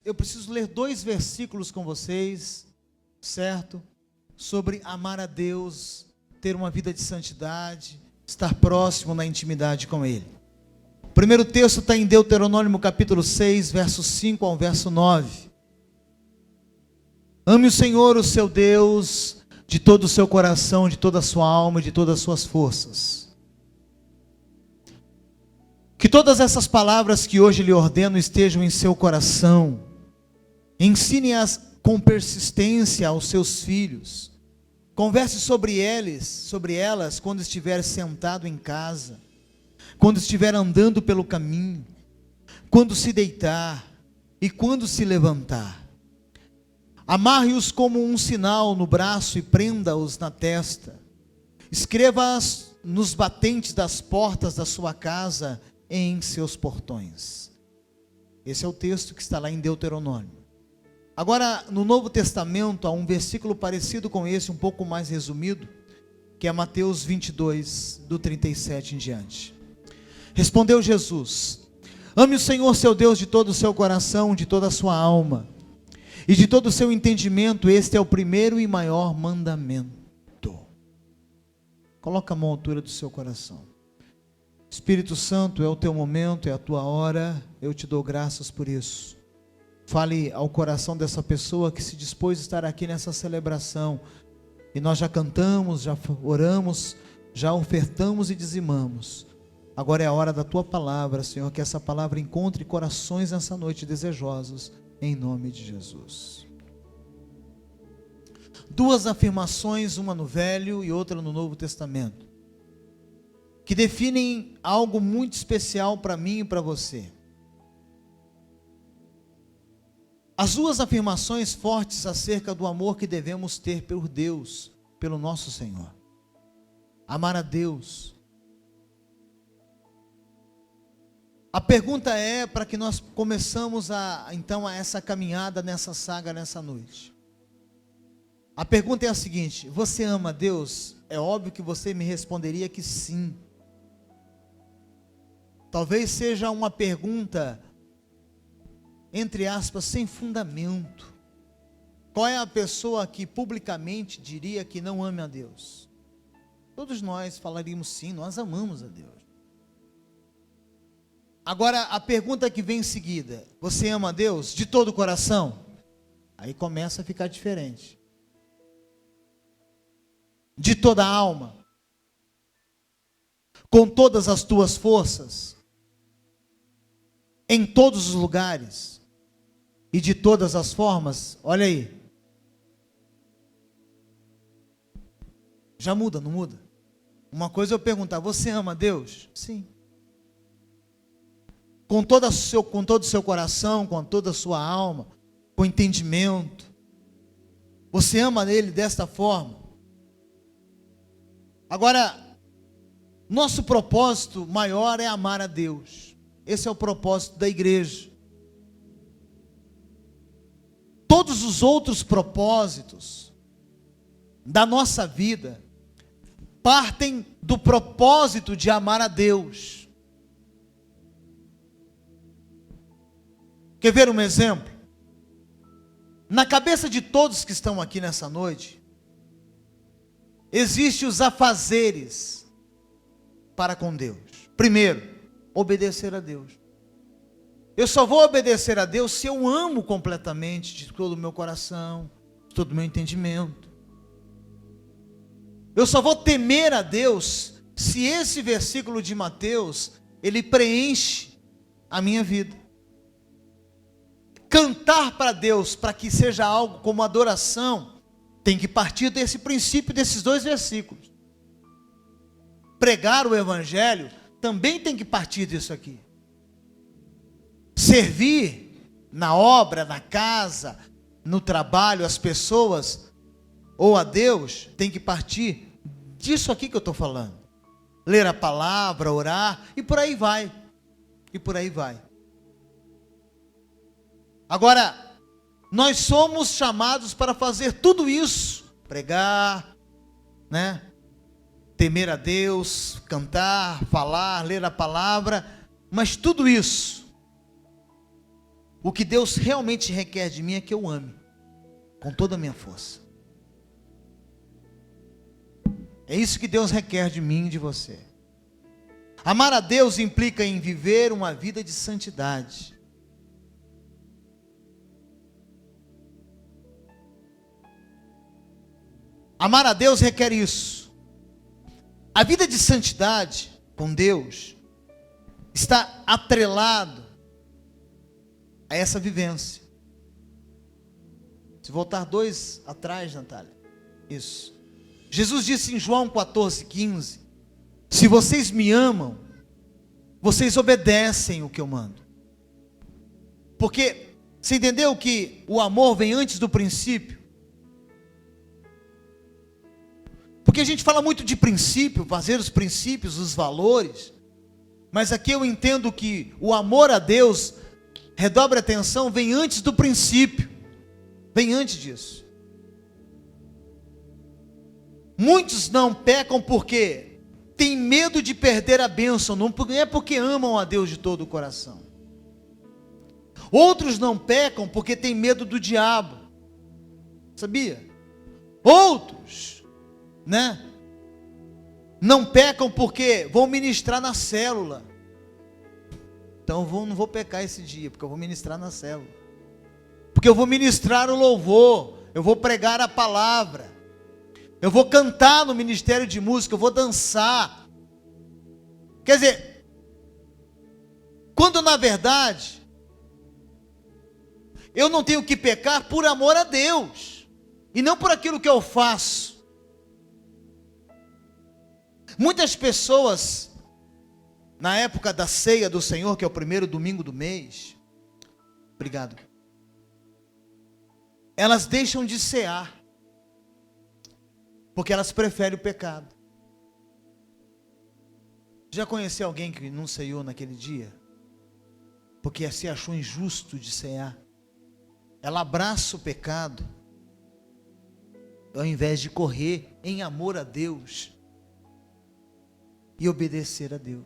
eu preciso ler 2 versículos com vocês, certo? Sobre amar a Deus, ter uma vida de santidade, estar próximo na intimidade com Ele. O primeiro texto está em Deuteronômio capítulo 6, verso 5 ao verso 9. Ame o Senhor, o seu Deus, de todo o seu coração, de toda a sua alma e de todas as suas forças. Que todas essas palavras que hoje lhe ordeno estejam em seu coração. Ensine-as com persistência aos seus filhos. Converse sobre elas quando estiver sentado em casa, quando estiver andando pelo caminho, quando se deitar e quando se levantar. Amarre-os como um sinal no braço e prenda-os na testa. Escreva-as nos batentes das portas da sua casa e em seus portões. Esse é o texto que está lá em Deuteronômio. Agora, no Novo Testamento, há um versículo parecido com esse, um pouco mais resumido, que é Mateus 22, do 37 em diante. Respondeu Jesus: ame o Senhor seu Deus de todo o seu coração, de toda a sua alma e de todo o seu entendimento. Este é o primeiro e maior mandamento. Coloca a mão à altura do seu coração. Espírito Santo, é o teu momento, é a tua hora, eu te dou graças por isso. Fale ao coração dessa pessoa que se dispôs a estar aqui nessa celebração. E nós já cantamos, já oramos, já ofertamos e dizimamos. Agora é a hora da tua palavra, Senhor, que essa palavra encontre corações nessa noite desejosos, em nome de Jesus. 2 afirmações, uma no Velho e outra no Novo Testamento, que definem algo muito especial para mim e para você. As 2 afirmações fortes acerca do amor que devemos ter por Deus, pelo nosso Senhor. Amar a Deus. A pergunta é, para que nós começamos então essa caminhada nessa saga nessa noite. A pergunta é a seguinte: você ama a Deus? É óbvio que você me responderia que sim. Talvez seja uma pergunta, entre aspas, sem fundamento. Qual é a pessoa que publicamente diria que não ama a Deus? Todos nós falaríamos sim, nós amamos a Deus. Agora, a pergunta que vem em seguida: você ama a Deus de todo o coração? Aí começa a ficar diferente. De toda a alma? Com todas as tuas forças? Em todos os lugares? E de todas as formas? Olha aí. Já muda, não muda? Uma coisa é eu perguntar: você ama a Deus? Sim. Com todo o seu coração, com toda a sua alma, com entendimento. Você ama Ele desta forma? Agora, nosso propósito maior é amar a Deus. Esse é o propósito da igreja. Todos os outros propósitos da nossa vida partem do propósito de amar a Deus. Quer ver um exemplo? Na cabeça de todos que estão aqui nessa noite, existem os afazeres para com Deus. Primeiro, obedecer a Deus. Eu só vou obedecer a Deus se eu amo completamente, de todo o meu coração, de todo o meu entendimento. Eu só vou temer a Deus se esse versículo de Mateus, ele preenche a minha vida. Cantar para Deus, para que seja algo como adoração, tem que partir desse princípio, desses 2 versículos. Pregar o Evangelho também tem que partir disso aqui. Servir na obra, na casa, no trabalho, as pessoas, ou a Deus, tem que partir disso aqui que eu estou falando. Ler a palavra, orar, e por aí vai. E por aí vai. Agora, nós somos chamados para fazer tudo isso. Pregar, né? Temer a Deus, cantar, falar, ler a palavra. Mas tudo isso o que Deus realmente requer de mim é que eu ame com toda a minha força. É isso que Deus requer de mim e de você. Amar a Deus implica em viver uma vida de santidade. Amar a Deus requer isso. A vida de santidade com Deus está atrelado a essa vivência. Se voltar 2 atrás, Natália. Isso. Jesus disse em João 14:15: se vocês me amam, vocês obedecem o que eu mando. Porque você entendeu que o amor vem antes do princípio? Porque a gente fala muito de princípio, fazer os princípios, os valores, mas aqui eu entendo que o amor a Deus, redobre a atenção, vem antes do princípio, vem antes disso. Muitos não pecam porque têm medo de perder a bênção, não é porque amam a Deus de todo o coração. Outros não pecam porque têm medo do diabo, sabia? Outros, não pecam porque vão ministrar na célula. Então não vou pecar esse dia, porque eu vou ministrar na célula. Porque eu vou ministrar o louvor, eu vou pregar a palavra, eu vou cantar no ministério de música, eu vou dançar. Quer dizer, quando na verdade, eu não tenho que pecar por amor a Deus, e não por aquilo que eu faço. Muitas pessoas, na época da ceia do Senhor, que é o primeiro domingo do mês, obrigado, elas deixam de cear, porque elas preferem o pecado. Já conheceu alguém que não ceiou naquele dia? Porque se achou injusto de cear. Ela abraça o pecado, ao invés de correr em amor a Deus e obedecer a Deus.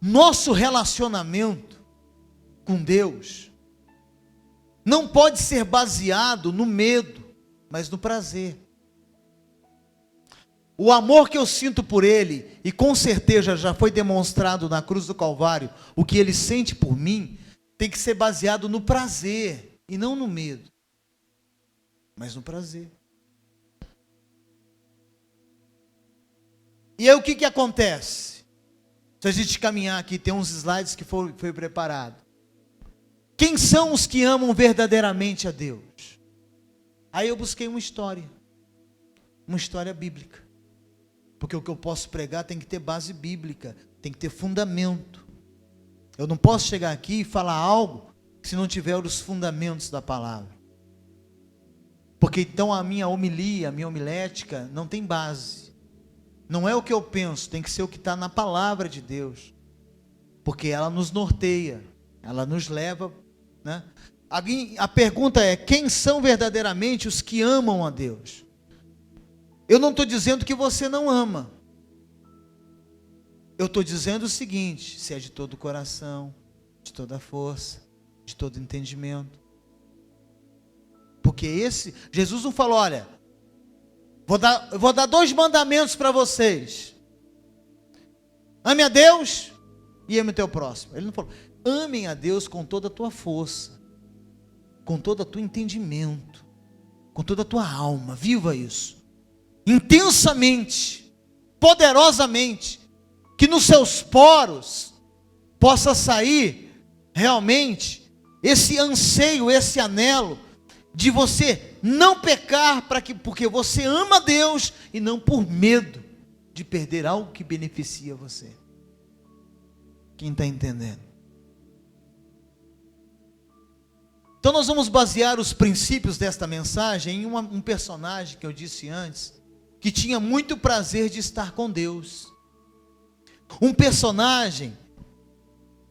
Nosso relacionamento com Deus não pode ser baseado no medo, mas no prazer. O amor que eu sinto por Ele, e com certeza já foi demonstrado na cruz do Calvário, o que Ele sente por mim, tem que ser baseado no prazer, e não no medo, mas no prazer. E aí o que acontece? Se a gente caminhar aqui, tem uns slides que foi preparado. Quem são os que amam verdadeiramente a Deus? Aí eu busquei uma história bíblica. Porque o que eu posso pregar tem que ter base bíblica, tem que ter fundamento. Eu não posso chegar aqui e falar algo se não tiver os fundamentos da palavra. Porque então a minha homilia, a minha homilética não tem base. Não é o que eu penso, tem que ser o que está na palavra de Deus. Porque ela nos norteia, ela nos leva, A pergunta é, quem são verdadeiramente os que amam a Deus? Eu não estou dizendo que você não ama. Eu estou dizendo o seguinte, se é de todo o coração, de toda a força, de todo entendimento. Porque Jesus não falou, olha, eu vou dar 2 mandamentos para vocês. Ame a Deus e ame o teu próximo. Ele não falou, amem a Deus com toda a tua força, com todo o teu entendimento, com toda a tua alma, viva isso. Intensamente, poderosamente, que nos seus poros possa sair realmente esse anseio, esse anelo de você não pecar porque você ama a Deus e não por medo de perder algo que beneficia você. Quem está entendendo? Então nós vamos basear os princípios desta mensagem em um personagem que eu disse antes, que tinha muito prazer de estar com Deus. Um personagem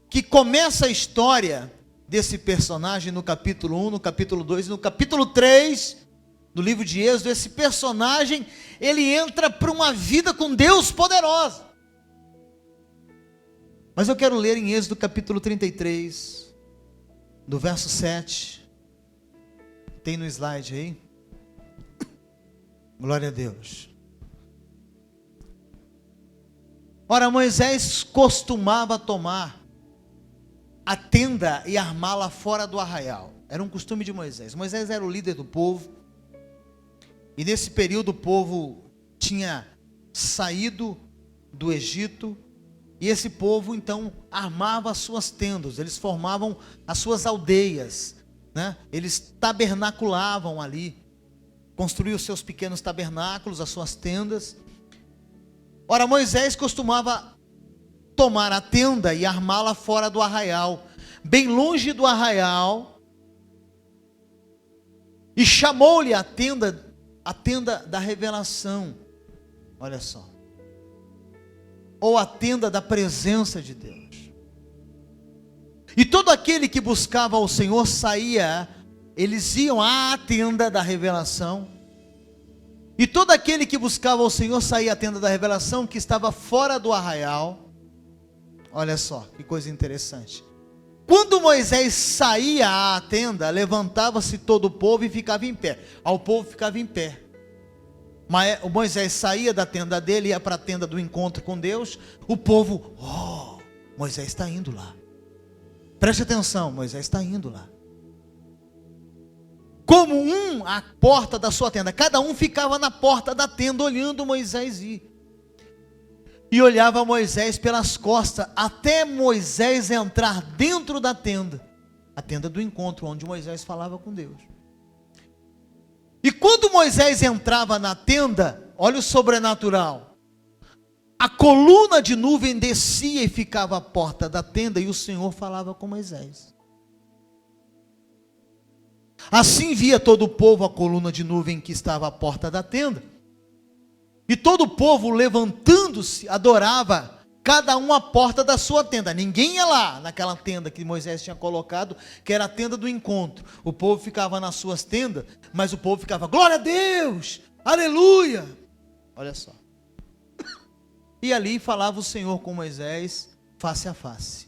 que começa a história desse personagem no capítulo 1, no capítulo 2, no capítulo 3 do livro de Êxodo. Esse personagem, ele entra para uma vida com Deus poderosa. Mas eu quero ler em Êxodo capítulo 33, do verso 7. Tem no slide aí. Glória a Deus. Ora, Moisés costumava tomar a tenda e armá-la fora do arraial. Era um costume de Moisés. Moisés era o líder do povo. E nesse período o povo tinha saído do Egito. E esse povo então armava as suas tendas. Eles formavam as suas aldeias, né? Eles tabernaculavam ali. Construíam os seus pequenos tabernáculos, as suas tendas. Ora, Moisés costumava tomar a tenda e armá-la fora do arraial, bem longe do arraial, e chamou-lhe a tenda da revelação. Olha só. Ou a tenda da presença de Deus. E todo aquele que buscava o Senhor saía, eles iam à tenda da revelação. E todo aquele que buscava o Senhor saía à tenda da revelação, que estava fora do arraial. Olha só, que coisa interessante. Quando Moisés saía à tenda, levantava-se todo o povo e ficava em pé. O povo ficava em pé. Mas o Moisés saía da tenda dele, ia para a tenda do encontro com Deus. O povo, Moisés está indo lá. Preste atenção, Moisés está indo lá. Como à porta da sua tenda, cada um ficava na porta da tenda olhando Moisés ir. E olhava Moisés pelas costas, até Moisés entrar dentro da tenda, a tenda do encontro, onde Moisés falava com Deus. E quando Moisés entrava na tenda, olha o sobrenatural, a coluna de nuvem descia e ficava à porta da tenda, e o Senhor falava com Moisés. Assim via todo o povo a coluna de nuvem que estava à porta da tenda, e todo o povo, levantando-se, adorava, cada um à porta da sua tenda. Ninguém ia lá naquela tenda que Moisés tinha colocado, que era a tenda do encontro. O povo ficava nas suas tendas, mas o povo ficava, glória a Deus, aleluia. Olha só. E ali falava o Senhor com Moisés, face a face.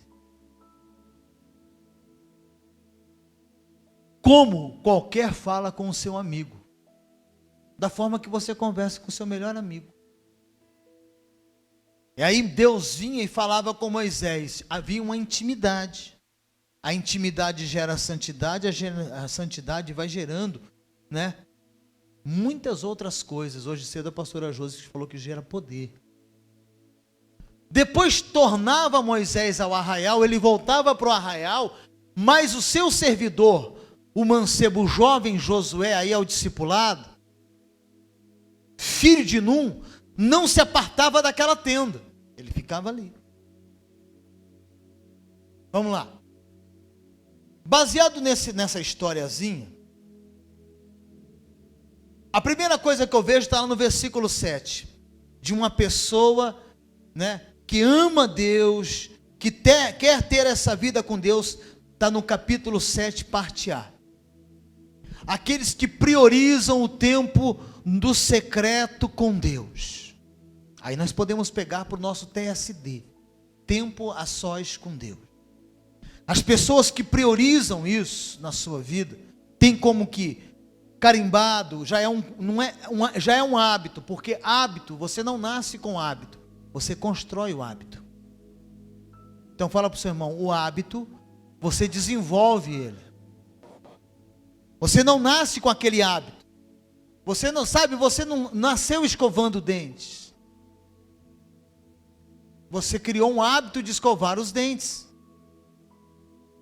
Como qualquer fala com o seu amigo, da forma que você conversa com o seu melhor amigo. E aí Deus vinha e falava com Moisés, havia uma intimidade. A intimidade gera santidade, a santidade vai gerando, né, muitas outras coisas. Hoje cedo a pastora Josi falou que gera poder. Depois tornava Moisés ao arraial, ele voltava para o arraial, mas o seu servidor, o mancebo jovem Josué, aí ao discipulado, filho de Num, não se apartava daquela tenda, ele ficava ali. Vamos lá. Baseado nessa historiazinha, a primeira coisa que eu vejo está lá no versículo 7, de uma pessoa, né, que ama Deus, que quer ter essa vida com Deus, está no capítulo 7, parte A. Aqueles que priorizam o tempo do secreto com Deus. Aí nós podemos pegar para o nosso TSD, tempo a sós com Deus. As pessoas que priorizam isso na sua vida, tem como que carimbado, já é um hábito, porque hábito, você não nasce com hábito, você constrói o hábito. Então fala para o seu irmão, o hábito, você desenvolve ele. Você não nasce com aquele hábito. Você não nasceu escovando dentes. Você criou um hábito de escovar os dentes.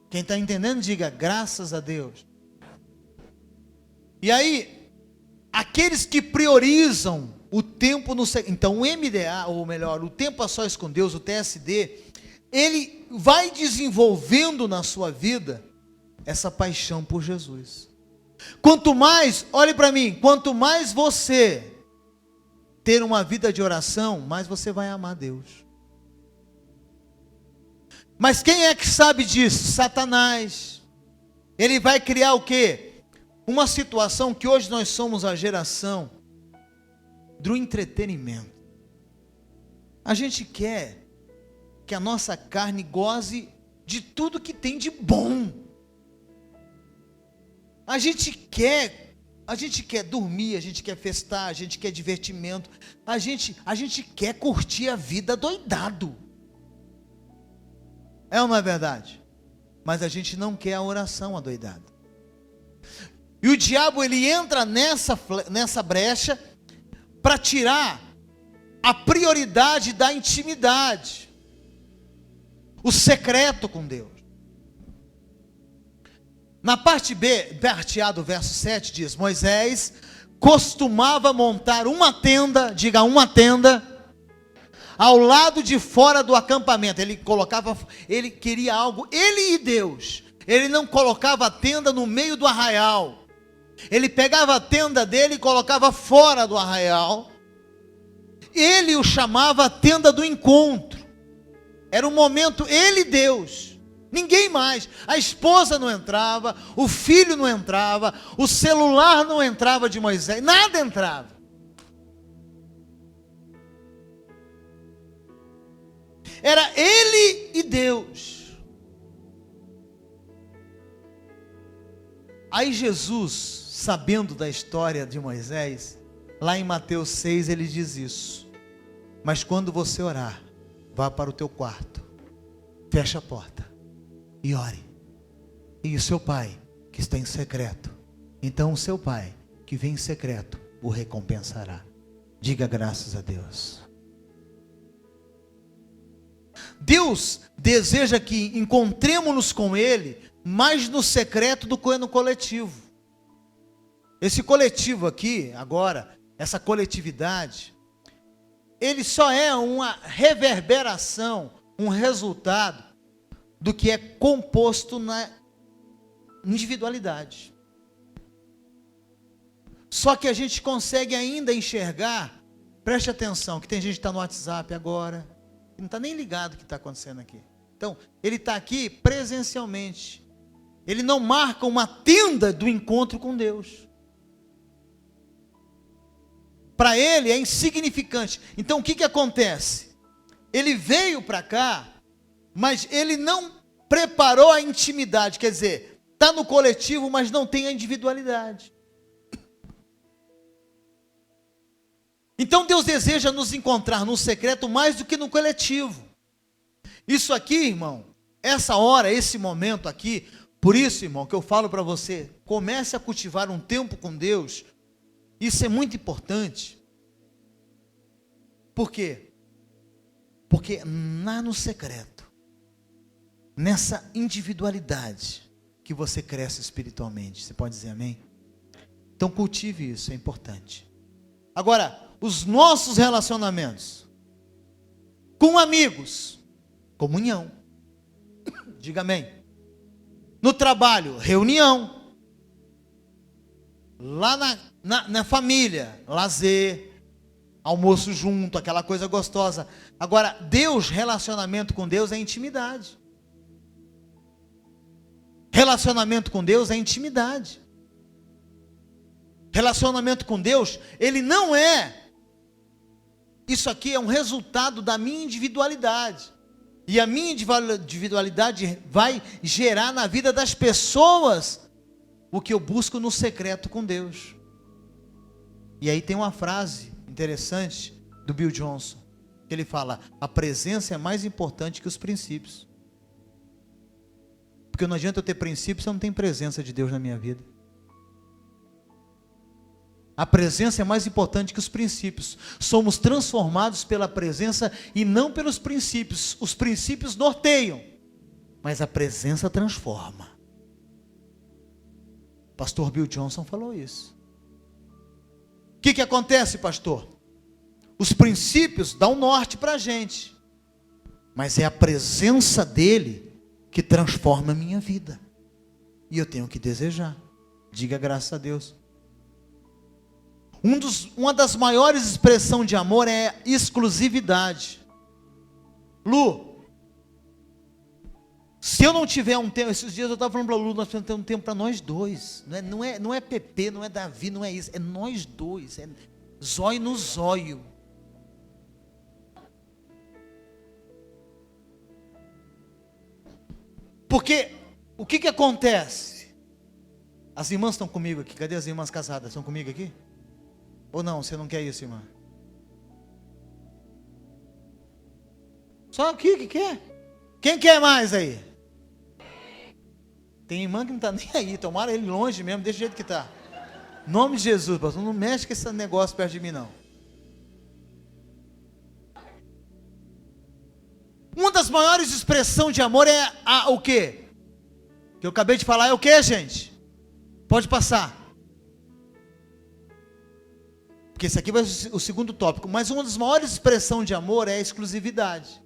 Quem está entendendo, diga, graças a Deus. E aí, aqueles que priorizam o tempo no... Então, o MDA, ou melhor, o tempo a sós com Deus, o TSD, ele vai desenvolvendo na sua vida essa paixão por Jesus. Quanto mais, olhe para mim, quanto mais você ter uma vida de oração, mais você vai amar Deus. Mas quem é que sabe disso? Satanás. Ele vai criar o quê? Uma situação que hoje nós somos a geração do entretenimento. A gente quer que a nossa carne goze de tudo que tem de bom. A gente quer dormir, a gente quer festar, a gente quer divertimento, a gente quer curtir a vida doidado. É ou não é verdade? Mas a gente não quer a oração adoidada. E o diabo, ele entra nessa brecha para tirar a prioridade da intimidade, o secreto com Deus. Na parte B, parte A do verso 7 diz: Moisés costumava montar uma tenda, diga uma tenda, ao lado de fora do acampamento. Ele queria algo, ele e Deus. Ele não colocava a tenda no meio do arraial. Ele pegava a tenda dele e colocava fora do arraial. Ele o chamava a tenda do encontro. Era um momento, ele e Deus. Ninguém mais. A esposa não entrava, o filho não entrava, o celular não entrava de Moisés, nada entrava. Era ele e Deus. Aí Jesus, sabendo da história de Moisés, lá em Mateus 6 ele diz isso: mas quando você orar, vá para o teu quarto, feche a porta e ore, e o seu pai que está em secreto, então o seu pai que vem em secreto o recompensará. Diga graças a Deus. Deus deseja que encontremos-nos com Ele mais no secreto do que no coletivo. Esse coletivo aqui, agora, essa coletividade, ele só é uma reverberação, um resultado do que é composto na individualidade. Só que a gente consegue ainda enxergar, preste atenção, que tem gente que está no WhatsApp agora, que não está nem ligado o que está acontecendo aqui. Então, ele está aqui presencialmente. Ele não marca uma tenda do encontro com Deus. Para ele é insignificante. Então o que acontece? Ele veio para cá, mas ele não preparou a intimidade. Quer dizer, está no coletivo, mas não tem a individualidade. Então Deus deseja nos encontrar no secreto mais do que no coletivo. Isso aqui, irmão, essa hora, esse momento aqui, por isso, irmão, que eu falo para você, comece a cultivar um tempo com Deus. Isso é muito importante. Por quê? Porque lá no secreto, nessa individualidade, que você cresce espiritualmente. Você pode dizer amém? Então cultive isso, é importante. Agora, os nossos relacionamentos com amigos, comunhão. Diga amém. No trabalho, reunião. Lá na família, lazer, almoço junto, aquela coisa gostosa. Agora, Deus, relacionamento com Deus é intimidade. Relacionamento com Deus é intimidade. Relacionamento com Deus, ele não é. Isso aqui é um resultado da minha individualidade. E a minha individualidade vai gerar na vida das pessoas o que eu busco no secreto com Deus. E aí tem uma frase interessante do Bill Johnson, que ele fala: a presença é mais importante que os princípios. Porque não adianta eu ter princípios se eu não tenho presença de Deus na minha vida. A presença é mais importante que os princípios. Somos transformados pela presença e não pelos princípios. Os princípios norteiam, mas a presença transforma. Pastor Bill Johnson falou isso. O que acontece, pastor? Os princípios dão norte para a gente, mas é a presença dele que transforma a minha vida. E eu tenho que desejar. Diga graças a Deus. Uma das maiores expressões de amor é exclusividade. Lu, se eu não tiver um tempo, esses dias eu estava falando para Lu, nós precisamos ter um tempo para nós dois. Não é Pepe, não é Davi, não é isso, é nós dois, é zóio no zóio. Porque o que acontece? As irmãs estão comigo aqui. Cadê as irmãs casadas? Estão comigo aqui? Ou não, você não quer isso, irmã? Só aqui que quer? Quem quer mais aí? Tem irmã que não está nem aí. Tomara ele longe mesmo, deixa o jeito que está. Em nome de Jesus, pastor, não mexe com esse negócio perto de mim não. Uma das maiores expressões de amor é o quê? Que eu acabei de falar é o quê, gente? Pode passar. Porque esse aqui vai ser o segundo tópico. Mas uma das maiores expressões de amor é a exclusividade.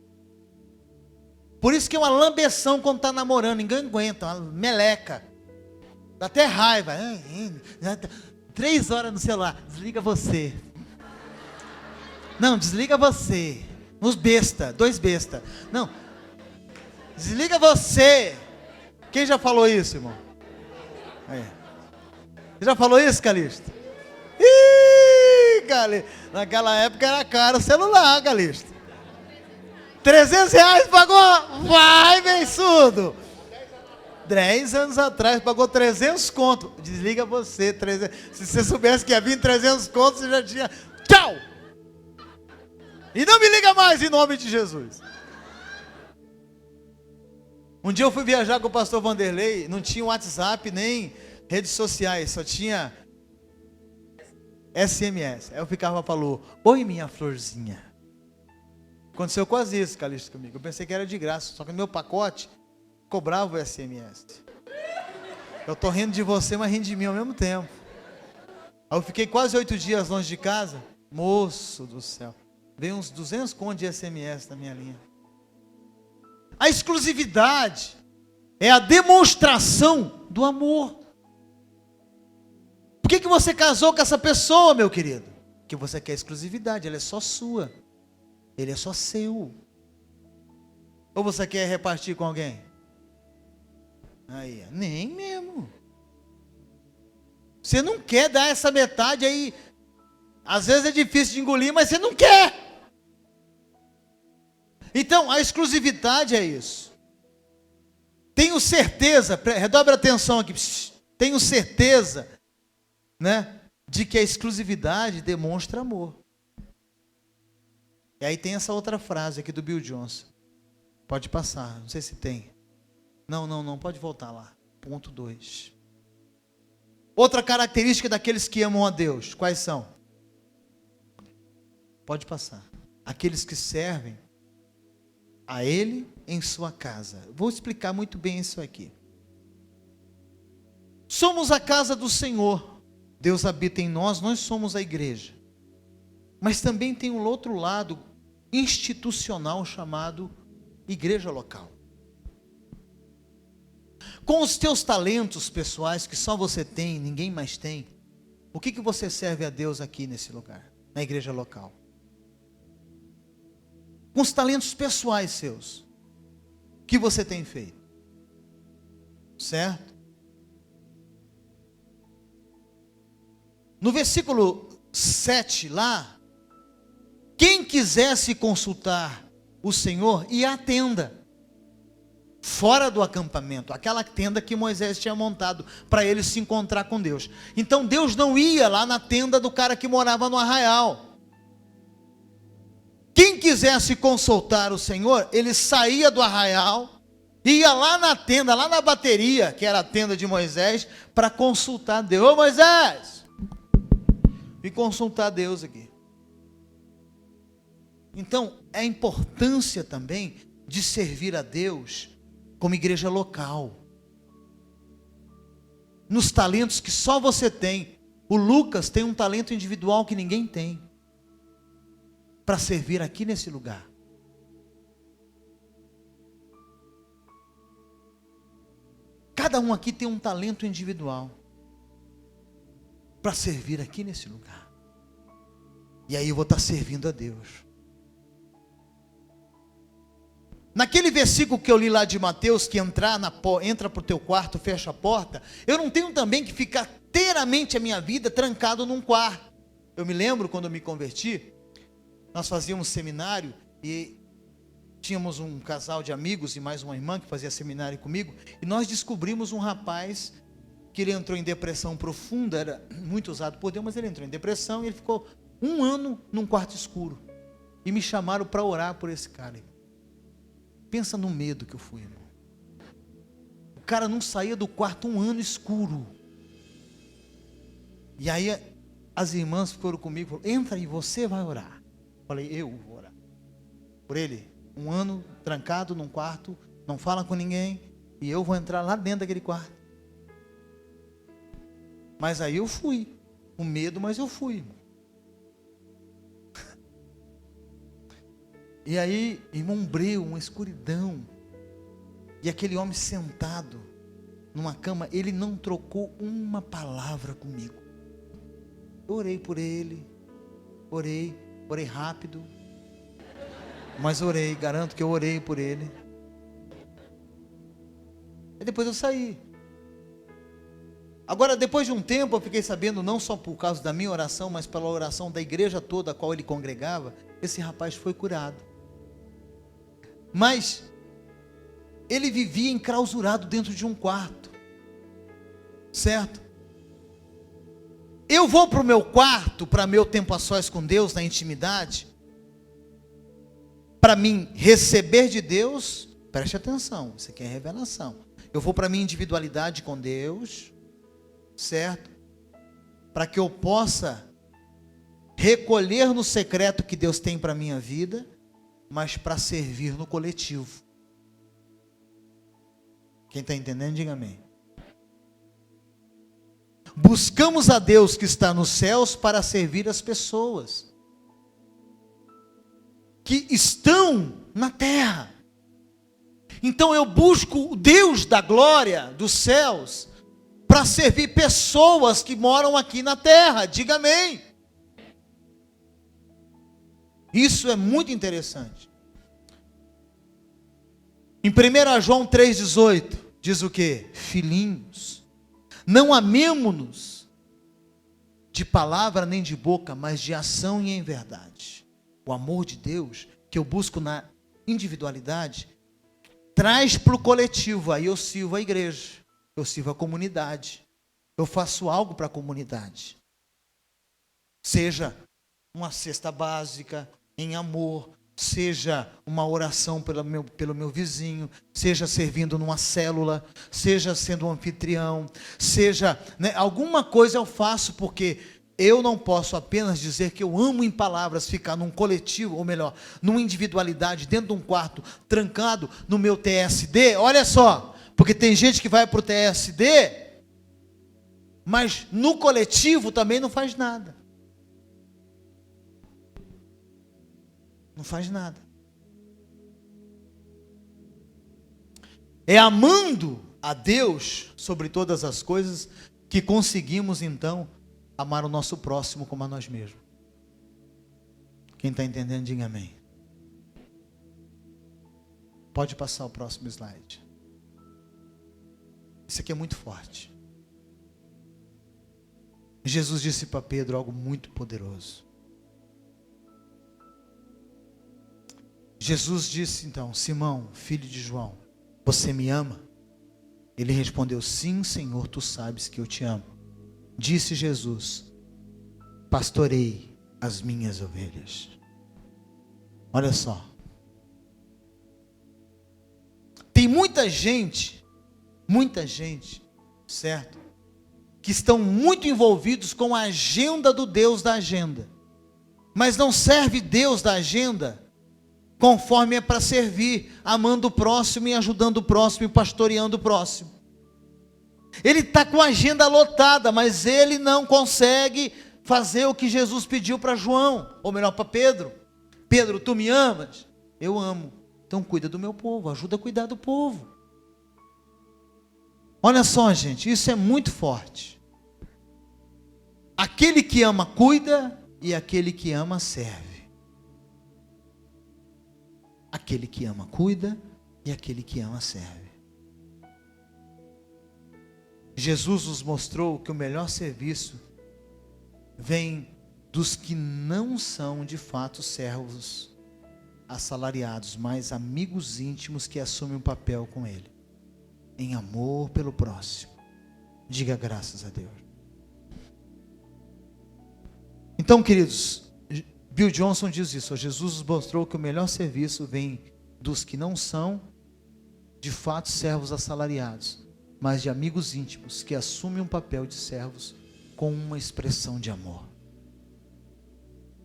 Por isso que é uma lambeção quando está namorando. Ninguém aguenta, uma meleca. Dá até raiva. 3 horas no celular. Desliga você. Não, desliga você. Uns besta, 2 besta. Não. Desliga você. Quem já falou isso, irmão? Você já falou isso, Calixto? Ih, Calixto. Naquela época era caro o celular, Calixto. R$300 pagou? Vai, bem surdo. 10 anos atrás pagou 300 conto. Desliga você. 300. Se você soubesse que ia vir 300 conto, você já tinha. Tchau! E não me liga mais em nome de Jesus. Um dia eu fui viajar com o pastor Vanderlei. Não tinha WhatsApp nem redes sociais. Só tinha SMS. Aí eu ficava falando: oi, minha florzinha. Aconteceu quase isso, Calixto, comigo. Eu pensei que era de graça, só que no meu pacote cobrava o SMS. Eu estou rindo de você, mas rindo de mim ao mesmo tempo. Aí eu fiquei quase 8 dias longe de casa. Moço do céu. Veio uns 200 contos de SMS na minha linha. A exclusividade é a demonstração do amor. Por que você casou com essa pessoa, meu querido? Porque você quer exclusividade, ela é só sua. Ele é só seu. Ou você quer repartir com alguém? Aí, nem mesmo. Você não quer dar essa metade aí. Às vezes é difícil de engolir, mas você não quer. Então, a exclusividade é isso. Tenho certeza, redobre a atenção aqui. Tenho certeza, né, de que a exclusividade demonstra amor. E aí tem essa outra frase aqui do Bill Johnson. Pode passar, não sei se tem. Não, pode voltar lá. Ponto 2. Outra característica daqueles que amam a Deus, quais são? Pode passar. Aqueles que servem a Ele em sua casa. Vou explicar muito bem isso aqui. Somos a casa do Senhor. Deus habita em nós, nós somos a igreja. Mas também tem um outro lado institucional chamado igreja local. Com os teus talentos pessoais que só você tem, ninguém mais tem, o que você serve a Deus aqui nesse lugar, na igreja local? Com os talentos pessoais seus, o que você tem feito? Certo? No versículo 7 lá, quem quisesse consultar o Senhor, ia à tenda, fora do acampamento, aquela tenda que Moisés tinha montado para ele se encontrar com Deus. Então Deus não ia lá na tenda do cara que morava no arraial. Quem quisesse consultar o Senhor, ele saía do arraial, ia lá na tenda, lá na bateria, que era a tenda de Moisés, para consultar Deus. Ô Moisés, vim consultar Deus aqui. Então, é a importância também de servir a Deus como igreja local. Nos talentos que só você tem. O Lucas tem um talento individual que ninguém tem. Para servir aqui nesse lugar. Cada um aqui tem um talento individual. Para servir aqui nesse lugar. E aí eu vou estar servindo a Deus. Naquele versículo que eu li lá de Mateus, que entra para o teu quarto, fecha a porta, eu não tenho também que ficar inteiramente a minha vida trancado num quarto. Eu me lembro quando eu me converti, nós fazíamos seminário e tínhamos um casal de amigos e mais uma irmã que fazia seminário comigo, e nós descobrimos um rapaz que ele entrou em depressão profunda, era muito usado por Deus, mas ele entrou em depressão e ele ficou 1 ano num quarto escuro. E me chamaram para orar por esse cara. Pensa no medo que eu fui, irmão. O cara não saía do quarto 1 ano escuro. E aí as irmãs foram comigo, falaram, entra aí, você vai orar. Falei, eu vou orar por ele. 1 ano trancado num quarto, não fala com ninguém, e eu vou entrar lá dentro daquele quarto. Mas aí eu fui, com medo, mas eu fui. E aí, irmão, um breu, uma escuridão, e aquele homem sentado numa cama, ele não trocou uma palavra comigo. Eu orei por ele, orei rápido, mas orei, garanto que eu orei por ele. E depois eu saí. Agora, depois de um tempo, eu fiquei sabendo, não só por causa da minha oração, mas pela oração da igreja toda a qual ele congregava, esse rapaz foi curado. Mas ele vivia enclausurado dentro de um quarto, certo? Eu vou para o meu quarto, para meu tempo a sós com Deus, na intimidade, para mim receber de Deus, preste atenção, isso aqui é revelação. Eu vou para minha individualidade com Deus, certo? Para que eu possa recolher no secreto que Deus tem para a minha vida, mas para servir no coletivo. Quem está entendendo, diga amém. Buscamos a Deus que está nos céus para servir as pessoas que estão na terra. Então eu busco o Deus da glória dos céus para servir pessoas que moram aqui na terra. Diga amém. Isso é muito interessante. Em 1 João 3,18 diz o quê? Filhinhos, não amemo-nos de palavra nem de boca, mas de ação e em verdade. O amor de Deus que eu busco na individualidade traz para o coletivo. Aí eu sirvo a igreja, eu sirvo a comunidade, eu faço algo para a comunidade. Seja uma cesta básica em amor, seja uma oração pelo meu vizinho, seja servindo numa célula, seja sendo um anfitrião, seja, alguma coisa eu faço, porque eu não posso apenas dizer que eu amo em palavras ficar num coletivo, ou melhor, numa individualidade, dentro de um quarto, trancado no meu TSD. Olha só, porque tem gente que vai para o TSD, mas no coletivo também não faz nada. Não faz nada. É amando a Deus sobre todas as coisas que conseguimos então amar o nosso próximo como a nós mesmos. Quem está entendendo, diga amém. Pode passar o próximo slide. Isso aqui é muito forte. Jesus disse para Pedro algo muito poderoso. Jesus disse então, Simão, filho de João, você me ama? Ele respondeu, sim, Senhor, tu sabes que eu te amo. Disse Jesus, pastorei as minhas ovelhas. Olha só. Tem muita gente, certo? Que estão muito envolvidos com a agenda do Deus da agenda. Mas não serve Deus da agenda conforme é para servir, amando o próximo e ajudando o próximo e pastoreando o próximo. Ele está com a agenda lotada, mas ele não consegue fazer o que Jesus pediu para João, ou melhor, para Pedro. Pedro, tu me amas? Eu amo. Então cuida do meu povo, ajuda a cuidar do povo. Olha só, gente, isso é muito forte. Aquele que ama cuida e aquele que ama serve. Aquele que ama cuida e aquele que ama serve. Jesus nos mostrou que o melhor serviço vem dos que não são de fato servos, assalariados, mas amigos íntimos que assumem um papel com ele, em amor pelo próximo. Diga graças a Deus. Então, queridos, Bill Johnson diz isso: Jesus nos mostrou que o melhor serviço vem dos que não são, de fato, servos assalariados, mas de amigos íntimos que assumem um papel de servos com uma expressão de amor.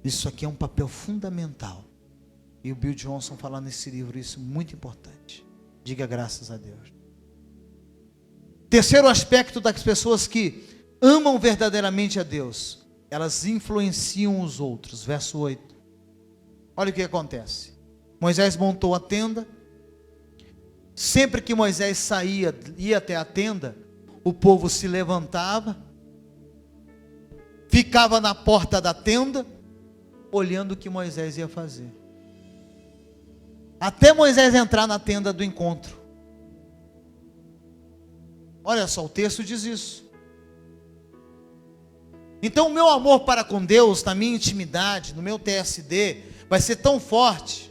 Isso aqui é um papel fundamental. E o Bill Johnson fala nesse livro isso, muito importante. Diga graças a Deus. Terceiro aspecto das pessoas que amam verdadeiramente a Deus: elas influenciam os outros. Verso 8. Olha o que acontece. Moisés montou a tenda. Sempre que Moisés saía, ia até a tenda, o povo se levantava, ficava na porta da tenda, olhando o que Moisés ia fazer. Até Moisés entrar na tenda do encontro. Olha só, o texto diz isso. Então o meu amor para com Deus, na minha intimidade, no meu TSD, vai ser tão forte,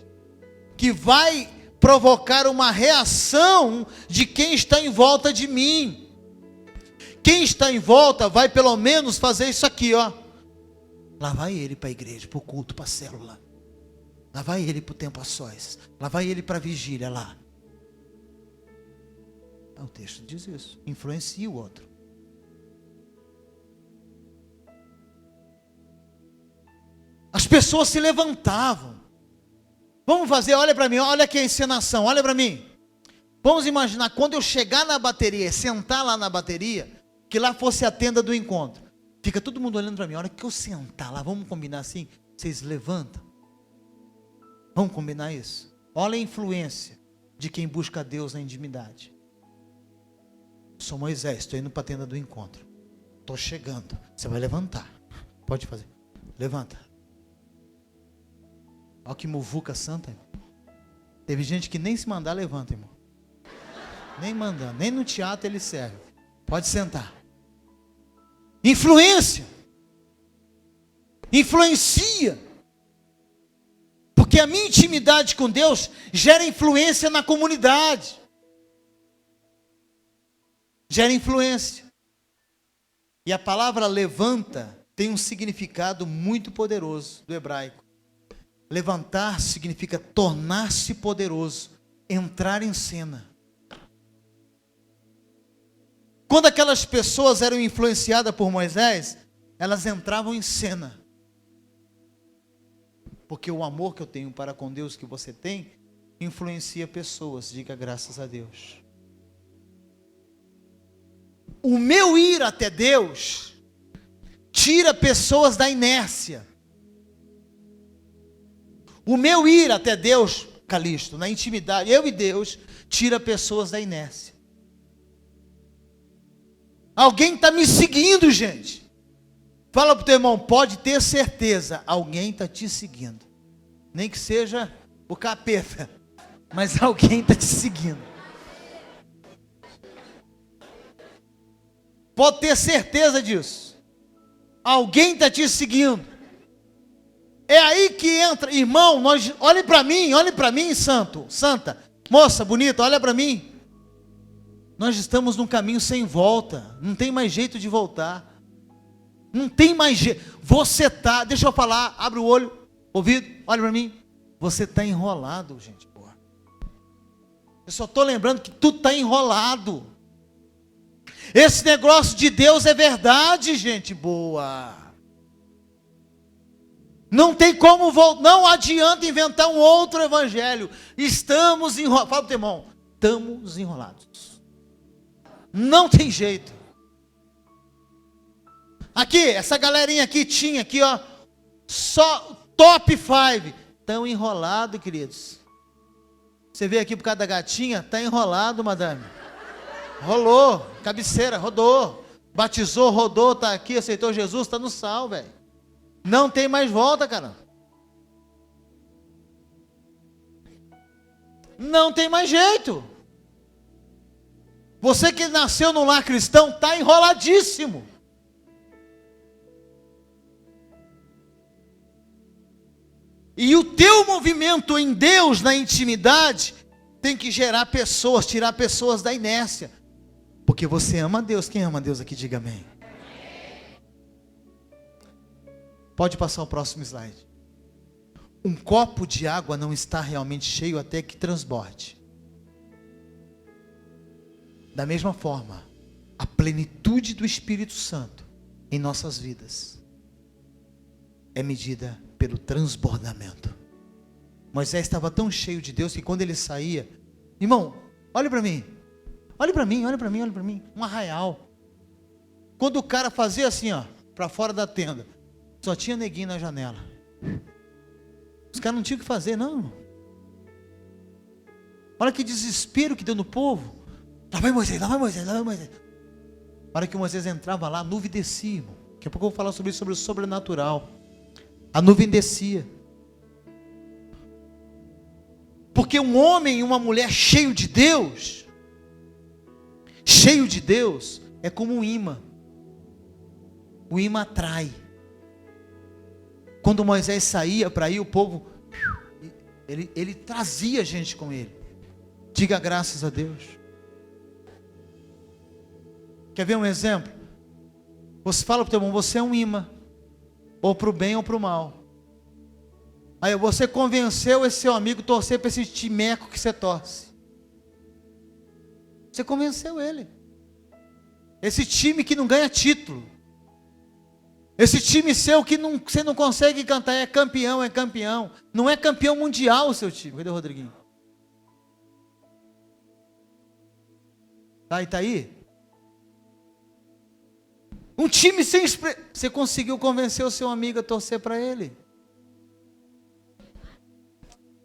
que vai provocar uma reação de quem está em volta de mim. Quem está em volta vai pelo menos fazer isso aqui, ó. Lá vai ele para a igreja, para o culto, para a célula. Lá vai ele para o tempo a sós. Lá vai ele para a vigília lá. O texto diz isso. Influencia o outro. As pessoas se levantavam. Vamos fazer, olha para mim, olha aqui a encenação, olha para mim. Vamos imaginar, quando eu chegar na bateria, sentar lá na bateria, que lá fosse a tenda do encontro. Fica todo mundo olhando para mim. A hora que eu sentar lá, vamos combinar assim? Vocês levantam. Vamos combinar isso? Olha a influência de quem busca Deus na intimidade. Sou Moisés, estou indo para a tenda do encontro. Estou chegando. Você vai levantar. Pode fazer. Levanta. Olha que muvuca santa. Teve gente que nem se mandar levanta, irmão. Nem mandando. Nem no teatro ele serve. Pode sentar. Influência. Influencia. Porque a minha intimidade com Deus gera influência na comunidade. Gera influência. E a palavra levanta tem um significado muito poderoso do hebraico. Levantar significa tornar-se poderoso, entrar em cena. Quando aquelas pessoas eram influenciadas por Moisés, elas entravam em cena. Porque o amor que eu tenho para com Deus, que você tem, influencia pessoas. Diga graças a Deus. O meu ir até Deus tira pessoas da inércia. O meu ir até Deus, Calixto, na intimidade, eu e Deus, tira pessoas da inércia. Alguém está me seguindo, gente. Fala para o teu irmão, pode ter certeza, alguém está te seguindo. Nem que seja o capeta, mas alguém está te seguindo. Pode ter certeza disso. Alguém está te seguindo. É aí que entra, irmão, olhe para mim, santa, moça bonita, olha para mim. Nós estamos num caminho sem volta, não tem mais jeito de voltar. Não tem mais jeito. Você está, deixa eu falar, abre o olho, ouvido, olha para mim. Você está enrolado, gente. Porra. Eu só estou lembrando que tu está enrolado. Esse negócio de Deus é verdade, gente boa. Não tem como voltar, não adianta inventar um outro evangelho. Estamos enrolados. Fala para o teu irmão, estamos enrolados. Não tem jeito. Aqui, essa galerinha aqui tinha, aqui ó, só top 5. Estão enrolados, queridos. Você veio aqui por causa da gatinha, está enrolado, madame. Rolou, cabeceira, rodou. Batizou, rodou, está aqui, aceitou Jesus, está no sal, velho. Não tem mais volta, cara. Não tem mais jeito. Você que nasceu no lar cristão, está enroladíssimo. E o teu movimento em Deus, na intimidade, tem que gerar pessoas, tirar pessoas da inércia. Porque você ama Deus. Quem ama Deus aqui, diga amém. Pode passar o próximo slide. Um copo de água não está realmente cheio até que transborde. Da mesma forma, a plenitude do Espírito Santo em nossas vidas é medida pelo transbordamento. Moisés estava tão cheio de Deus que quando ele saía, irmão, olha para mim, olha para mim, olha para mim, olha para mim, um arraial. Quando o cara fazia assim, ó, para fora da tenda, só tinha neguinho na janela. Os caras não tinham o que fazer, não. Olha que desespero que deu no povo. Lá vai Moisés, lá vai Moisés, lá vai Moisés. A hora que Moisés entrava lá, a nuvem descia, irmão. Daqui a pouco eu vou falar sobre isso, sobre o sobrenatural. A nuvem descia. Porque um homem e uma mulher cheio de Deus, é como um imã. O imã atrai. Quando Moisés saía para ir, o povo, ele trazia gente com ele. Diga graças a Deus. Quer ver um exemplo? Você fala para o teu irmão, você é um imã, ou para o bem ou para o mal. Aí você convenceu esse seu amigo a torcer para esse timeco que você torce. Você convenceu ele. Esse time que não ganha título. Esse time seu que você não consegue cantar, é campeão, é campeão. Não é campeão mundial o seu time. Cadê o Rodriguinho? Tá aí? Um time sem... Você conseguiu convencer o seu amigo a torcer para ele.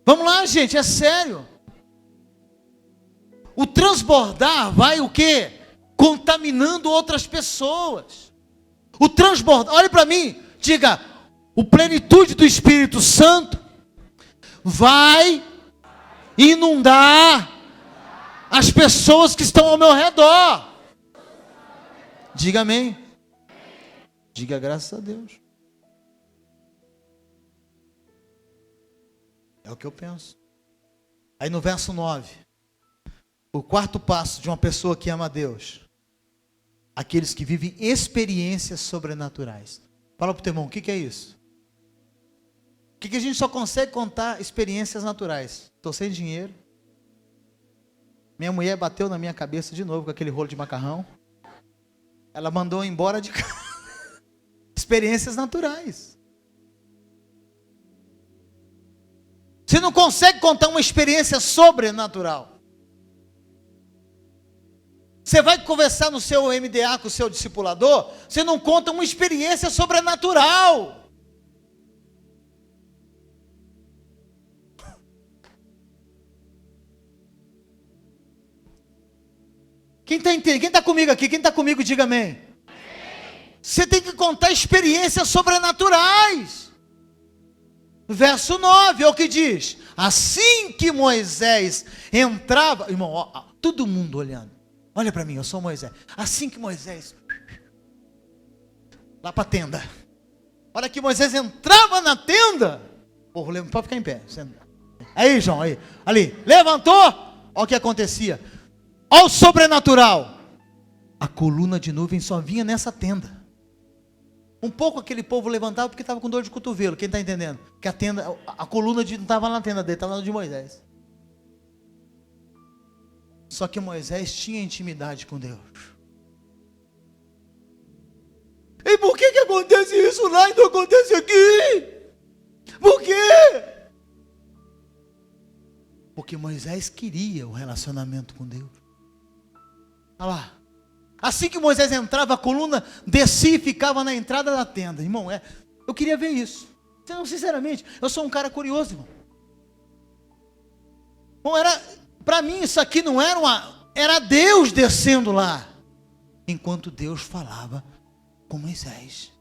Vamos lá, gente, é sério. O transbordar vai o quê? Contaminando outras pessoas. O transbordar, olhe para mim, diga, o plenitude do Espírito Santo vai inundar as pessoas que estão ao meu redor. Diga amém. Diga graças a Deus. É o que eu penso. Aí no verso 9, o quarto passo de uma pessoa que ama a Deus: aqueles que vivem experiências sobrenaturais. Fala para o teu irmão, o que é isso? O que a gente só consegue contar? Experiências naturais. Estou sem dinheiro. Minha mulher bateu na minha cabeça de novo com aquele rolo de macarrão. Ela mandou eu embora de casa. Experiências naturais. Você não consegue contar uma experiência sobrenatural. Você vai conversar no seu MDA com o seu discipulador, você não conta uma experiência sobrenatural. Quem está entendendo? Quem está comigo aqui? Quem está comigo, diga amém. Você tem que contar experiências sobrenaturais. Verso 9 é o que diz: assim que Moisés entrava, irmão, ó, todo mundo olhando, olha para mim, eu sou Moisés. Assim que Moisés, lá para a tenda, olha que Moisés entrava na tenda, pode ficar em pé, aí João, aí, ali, levantou, olha o que acontecia, olha o sobrenatural, a coluna de nuvem só vinha nessa tenda. Um pouco aquele povo levantava porque estava com dor de cotovelo. Quem está entendendo? Que a tenda, a coluna não estava na tenda dele, estava na de Moisés. Só que Moisés tinha intimidade com Deus. E por que acontece isso lá e não acontece aqui? Por quê? Porque Moisés queria o relacionamento com Deus. Olha lá. Assim que Moisés entrava, a coluna descia e ficava na entrada da tenda. Irmão, eu queria ver isso. Então, sinceramente, eu sou um cara curioso, irmão. Bom, para mim isso aqui não era Deus descendo lá, enquanto Deus falava com Moisés.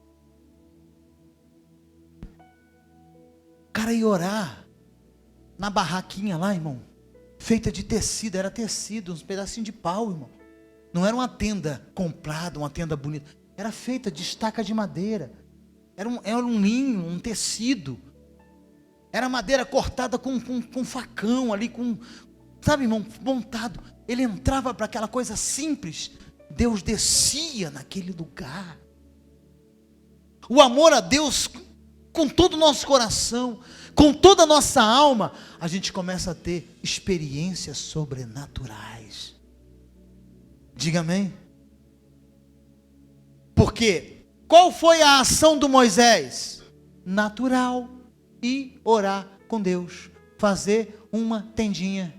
O cara ia orar na barraquinha lá, irmão, feita de tecido, era tecido, uns pedacinhos de pau, irmão. Não era uma tenda comprada, uma tenda bonita. Era feita de estaca de madeira. Era um linho, um tecido. Era madeira cortada com facão ali, sabe, irmão, montado. Ele entrava para aquela coisa simples. Deus descia naquele lugar. O amor a Deus, com todo o nosso coração, com toda a nossa alma, a gente começa a ter experiências sobrenaturais. Diga amém. Porque qual foi a ação do Moisés? Natural. Ir orar com Deus. Fazer uma tendinha.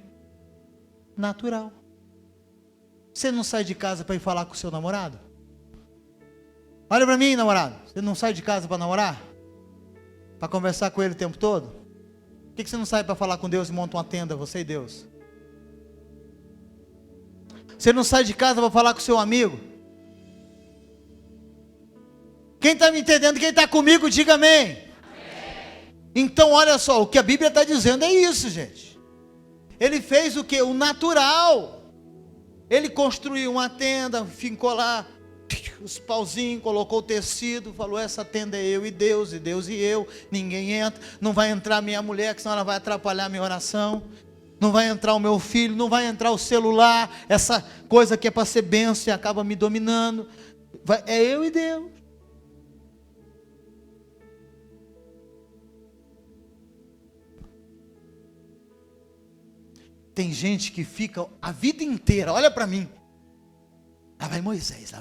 Natural. Você não sai de casa para ir falar com o seu namorado? Olha para mim, namorado. Você não sai de casa para namorar? Para conversar com ele o tempo todo? Por que você não sai para falar com Deus e monta uma tenda, você e Deus? Você não sai de casa para falar com seu amigo? Quem está me entendendo, quem está comigo, diga amém. Amém. Então olha só, o que a Bíblia está dizendo é isso, gente. Ele fez o que? O natural. Ele construiu uma tenda, fincou lá os pauzinhos, colocou o tecido, falou: essa tenda é eu e Deus e eu, ninguém entra, não vai entrar minha mulher, que senão ela vai atrapalhar a minha oração, não vai entrar o meu filho, não vai entrar o celular, essa coisa que é para ser bênção e acaba me dominando, é eu e Deus. Tem gente que fica a vida inteira, olha para mim. Lá vai Moisés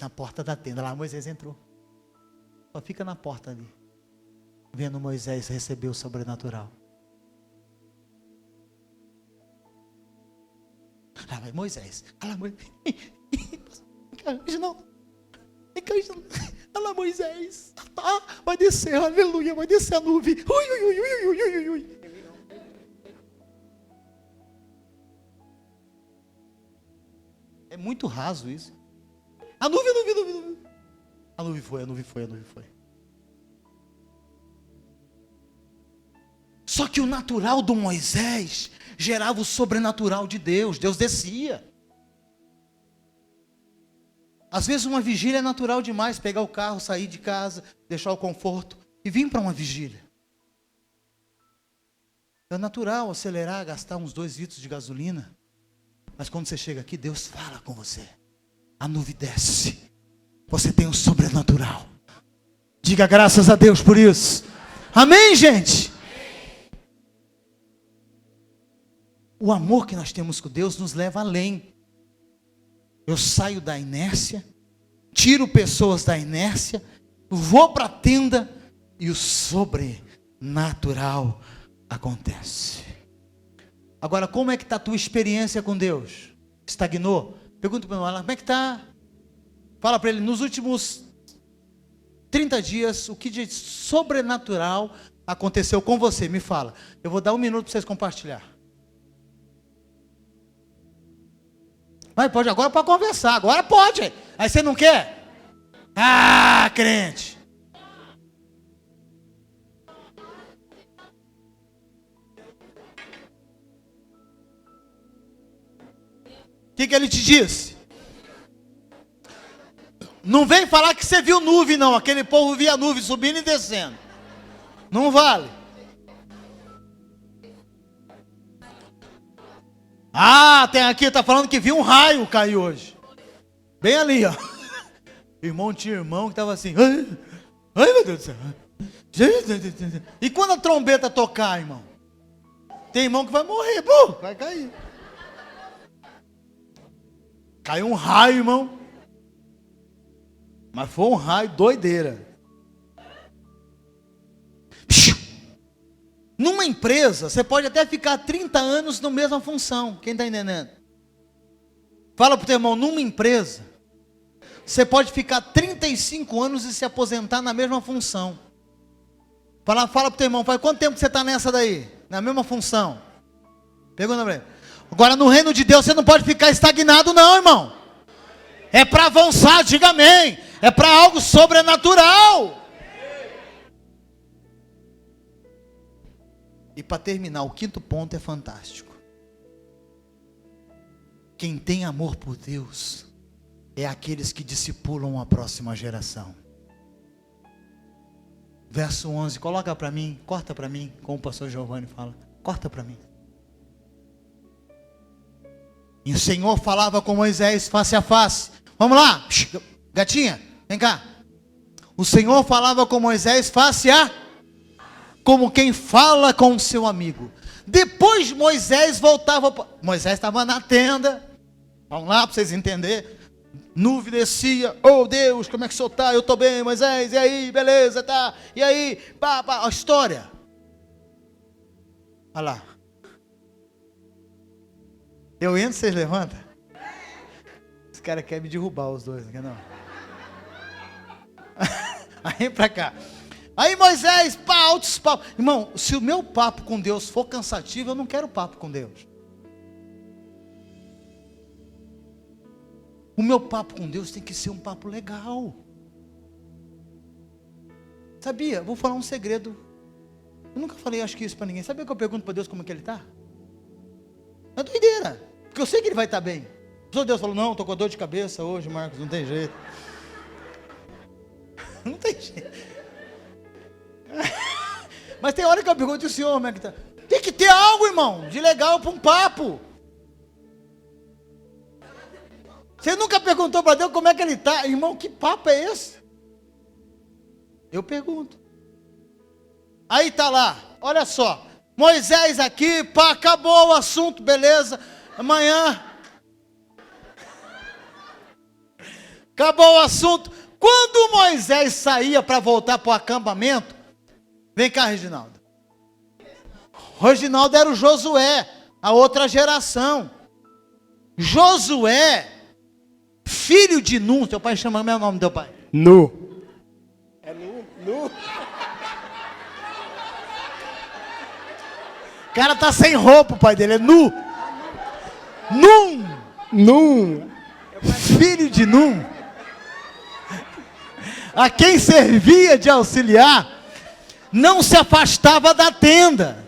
na porta da tenda. Lá Moisés entrou. Só fica na porta ali, vendo Moisés receber o sobrenatural. Lá vai Moisés. Lá Moisés. Não. Olha lá Moisés. Tá, vai descer, aleluia, vai descer a nuvem. Ui. É muito raso isso. A nuvem. A nuvem foi. Só que o natural do Moisés gerava o sobrenatural de Deus. Deus descia. Às vezes uma vigília é natural demais. Pegar o carro, sair de casa, deixar o conforto e vir para uma vigília. É natural acelerar, gastar uns 2 litros de gasolina. Mas quando você chega aqui, Deus fala com você. A nuvem desce. Você tem um sobrenatural. Diga graças a Deus por isso. Amém, gente? O amor que nós temos com Deus nos leva além. Eu saio da inércia, tiro pessoas da inércia, vou para a tenda e o sobrenatural acontece. Agora, como é que está a tua experiência com Deus? Estagnou? Pergunta para ele, como é que está? Fala para ele, nos últimos 30 dias, o que de sobrenatural aconteceu com você? Me fala. Eu vou dar 1 minuto para vocês compartilhar. Mas pode agora para conversar, agora pode. Aí você não quer? Ah, crente. O que ele te disse? Não vem falar que você viu nuvem, não. Aquele povo via nuvem subindo e descendo. Não vale. Ah, tem aqui, está falando que viu um raio cair hoje. Bem ali, ó. Irmão, tinha irmão que estava assim. Ai, meu Deus do céu. E quando a trombeta tocar, irmão? Tem irmão que vai morrer, vai cair. Caiu um raio, irmão. Mas foi um raio doideira. Numa empresa, você pode até ficar 30 anos na mesma função. Quem está entendendo? Fala para o teu irmão, numa empresa, você pode ficar 35 anos e se aposentar na mesma função. Fala para o teu irmão, faz quanto tempo que você está nessa daí? Na mesma função. Pergunta para ele. Agora no reino de Deus você não pode ficar estagnado não, irmão. É para avançar, diga amém. É para algo sobrenatural. E para terminar, o 5º ponto é fantástico. Quem tem amor por Deus é aqueles que discipulam a próxima geração. Verso 11, coloca para mim, corta para mim, como o pastor Giovanni fala, corta para mim. E o Senhor falava com Moisés face a face. Vamos lá, gatinha, vem cá. O Senhor falava com Moisés face a, como quem fala com o seu amigo. Depois Moisés voltava, Moisés estava na tenda, vamos lá para vocês entenderem. Nuvem descia, oh Deus, como é que o senhor está? Eu estou bem, Moisés, e aí, beleza, tá? E aí, pá, a história. Olha lá. Eu entro, vocês levantam? Esse cara quer me derrubar os dois, não quer não? Aí pra cá. Aí Moisés, pá, altos papos. Irmão, se o meu papo com Deus for cansativo, eu não quero papo com Deus. O meu papo com Deus tem que ser um papo legal. Sabia? Vou falar um segredo. Eu nunca falei, acho que isso para ninguém. Sabia que eu pergunto para Deus como é que Ele está? É doideira. Porque eu sei que Ele vai estar bem. O Deus falou, não, estou com dor de cabeça hoje, Marcos, não tem jeito. Não tem jeito. Mas tem hora que eu pergunto o Senhor, como é que está? Tem que ter algo, irmão, de legal para um papo. Você nunca perguntou para Deus como é que Ele está? Irmão, que papo é esse? Eu pergunto. Aí está lá, olha só. Moisés aqui, pá, acabou o assunto, beleza. Amanhã. Acabou o assunto. Quando Moisés saía para voltar para o acampamento, vem cá, Reginaldo. Reginaldo era o Josué, a outra geração. Josué, filho de Nun, teu pai chama meu nome, teu pai? Nu. É Nu? Nu? O cara tá sem roupa, o pai dele é Nu. Nun. Nu. Filho de Nun. A quem servia de auxiliar, não se afastava da tenda.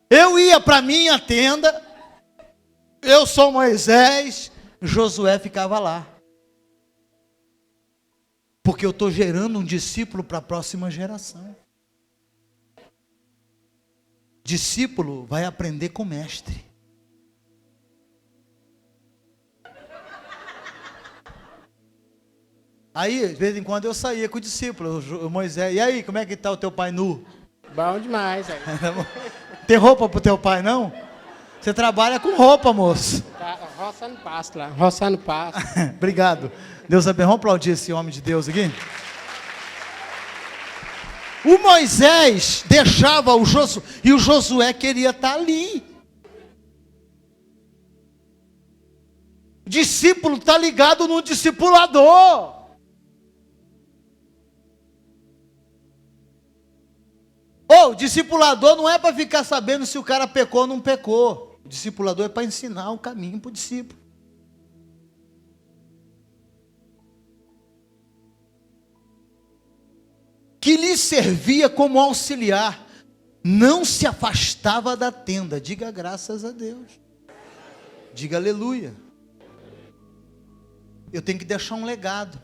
Eu ia para minha tenda, eu sou Moisés, Josué ficava lá. Porque eu estou gerando um discípulo para a próxima geração. Discípulo vai aprender com o mestre. Aí, de vez em quando eu saía com o discípulo, o Moisés. E aí, como é que está o teu pai nu? Bom demais. Aí. Tem roupa pro teu pai, não? Você trabalha com roupa, moço. Tá roçando pasto lá, roçando pasto. Obrigado. Deus abençoe. Vamos aplaudir esse homem de Deus aqui. O Moisés deixava o Josué, e o Josué queria estar ali. O discípulo está ligado no discipulador. O discipulador não é para ficar sabendo se o cara pecou ou não pecou. O discipulador é para ensinar o caminho para o discípulo. Que lhe servia como auxiliar, não se afastava da tenda. Diga graças a Deus. Diga aleluia. Eu tenho que deixar um legado.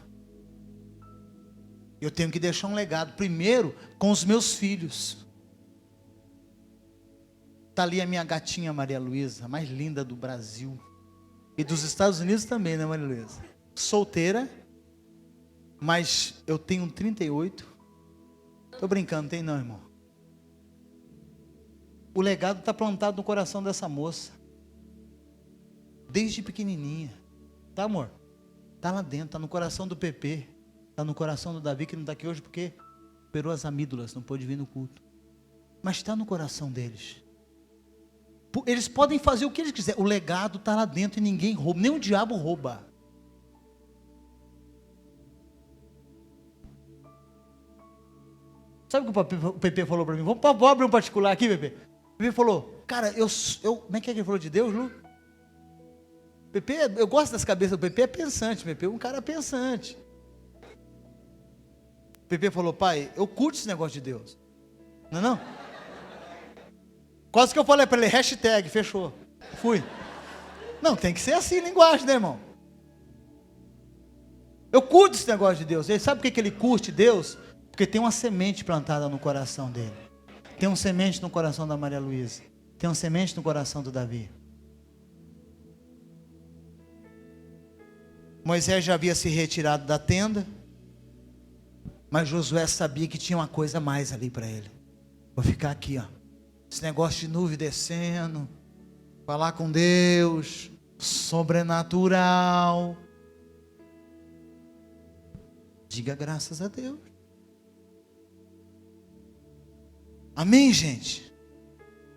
Eu tenho que deixar um legado. Primeiro, com os meus filhos. Está ali a minha gatinha Maria Luísa, a mais linda do Brasil. E dos Estados Unidos também, né, Maria Luísa? Solteira, mas eu tenho 38. Estou brincando, tem não, irmão? O legado está plantado no coração dessa moça. Desde pequenininha. Tá, amor? Está lá dentro, está no coração do Pepe. Está no coração do Davi, que não está aqui hoje porque operou as amígdalas, não pôde vir no culto. Mas está no coração deles. Eles podem fazer o que eles quiserem. O legado está lá dentro e ninguém rouba. Nem o diabo rouba. Sabe o que o Pepe falou para mim? Vamos abrir um particular aqui, Pepe. O Pepe falou, cara, como é que ele falou de Deus, Lu? Pepe, eu gosto das cabeças do Pepe, é pensante, Pepe, é um cara pensante. O Pepe falou, pai, eu curto esse negócio de Deus. Não é não? Quase que eu falei para ele, hashtag, fechou. Fui. Não, tem que ser assim, linguagem, né, irmão? Eu curto esse negócio de Deus. Ele sabe por que ele curte Deus? Porque Porque tem uma semente plantada no coração dele. Tem uma semente no coração da Maria Luísa. Tem uma semente no coração do Davi. Moisés já havia se retirado da tenda, mas Josué sabia que tinha uma coisa a mais ali para ele. Vou ficar aqui, ó. Esse negócio de nuvem descendo, falar com Deus, sobrenatural. Diga graças a Deus. Amém, gente?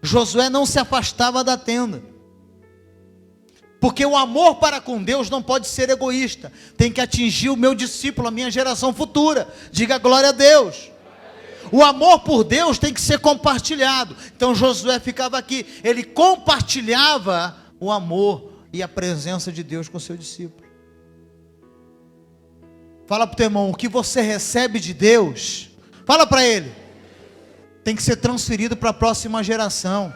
Josué não se afastava da tenda. Porque o amor para com Deus não pode ser egoísta. Tem que atingir o meu discípulo, a minha geração futura. Diga glória a Deus. O amor por Deus tem que ser compartilhado. Então Josué ficava aqui. Ele compartilhava o amor e a presença de Deus com o seu discípulo. Fala para o teu irmão, o que você recebe de Deus, fala para ele, tem que ser transferido para a próxima geração.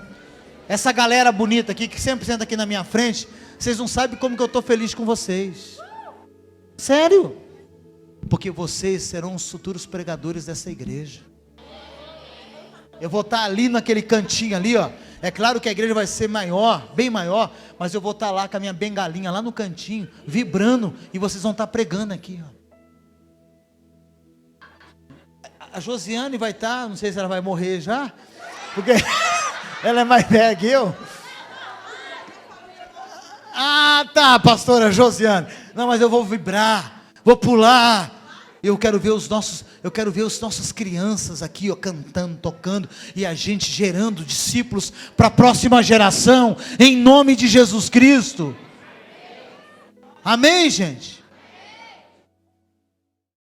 Essa galera bonita aqui, que sempre senta aqui na minha frente, vocês não sabem como que eu estou feliz com vocês. Sério. Porque vocês serão os futuros pregadores dessa igreja. Eu vou estar ali naquele cantinho ali, ó. É claro que a igreja vai ser maior, bem maior, mas eu vou estar lá com a minha bengalinha, lá no cantinho, vibrando, e vocês vão estar pregando aqui, ó. A Josiane vai estar, não sei se ela vai morrer já, porque ela é mais velha que eu. Ah, tá, pastora Josiane. Não, mas eu vou vibrar, vou pular. Eu quero ver as nossas crianças aqui, ó, cantando, tocando, e a gente gerando discípulos para a próxima geração, em nome de Jesus Cristo. Amém, gente?